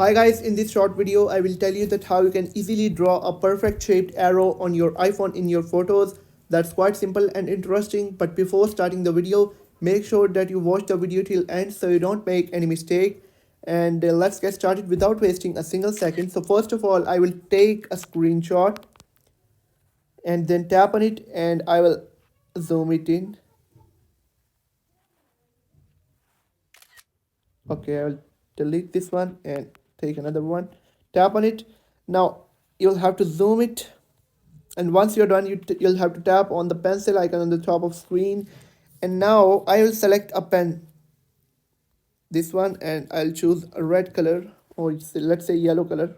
Hi guys, in this short video I will tell you that how you can easily draw a perfect shaped arrow on your iPhone in your photos. That's quite simple and interesting, but before starting the video, make sure that you watch the video till end so you don't make any mistake. And let's get started without wasting a single second. So first of all, I will take a screenshot and then tap on it and I will zoom it in. Okay, I will delete this one and take another one. Tap on it. Now you'll have to zoom it, and once you're done, you'll have to tap on the pencil icon on the top of screen. And now I will select a pen, this one, and I'll choose a red color, or let's say yellow color.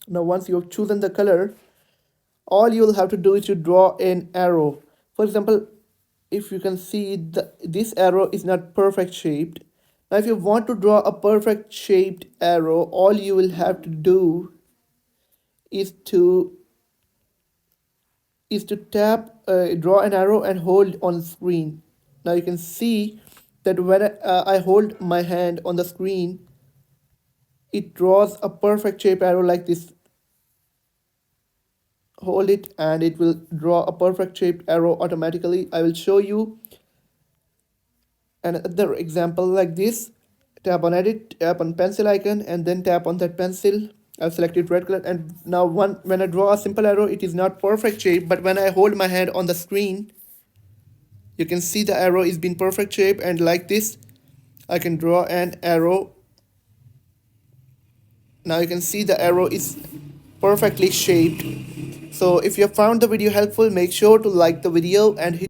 Now once you've chosen the color, all you'll have to do is to draw an arrow. For example, if you can see this arrow is not perfect shaped. Now if you want to draw a perfect shaped arrow, all you will have to do is to tap, draw an arrow and hold on screen. Now you can see that when I hold my hand on the screen, it draws a perfect shape arrow like this. Hold it and it will draw a perfect shaped arrow automatically. I will show you another example like this. Tap on edit, tap on pencil icon, and then tap on that pencil. I've selected red color, and now when I draw a simple arrow, it is not perfect shape, but when I hold my hand on the screen, you can see the arrow is being perfect shape, and like this I can draw an arrow. Now you can see the arrow is perfectly shaped. So if you have found the video helpful, make sure to like the video and hit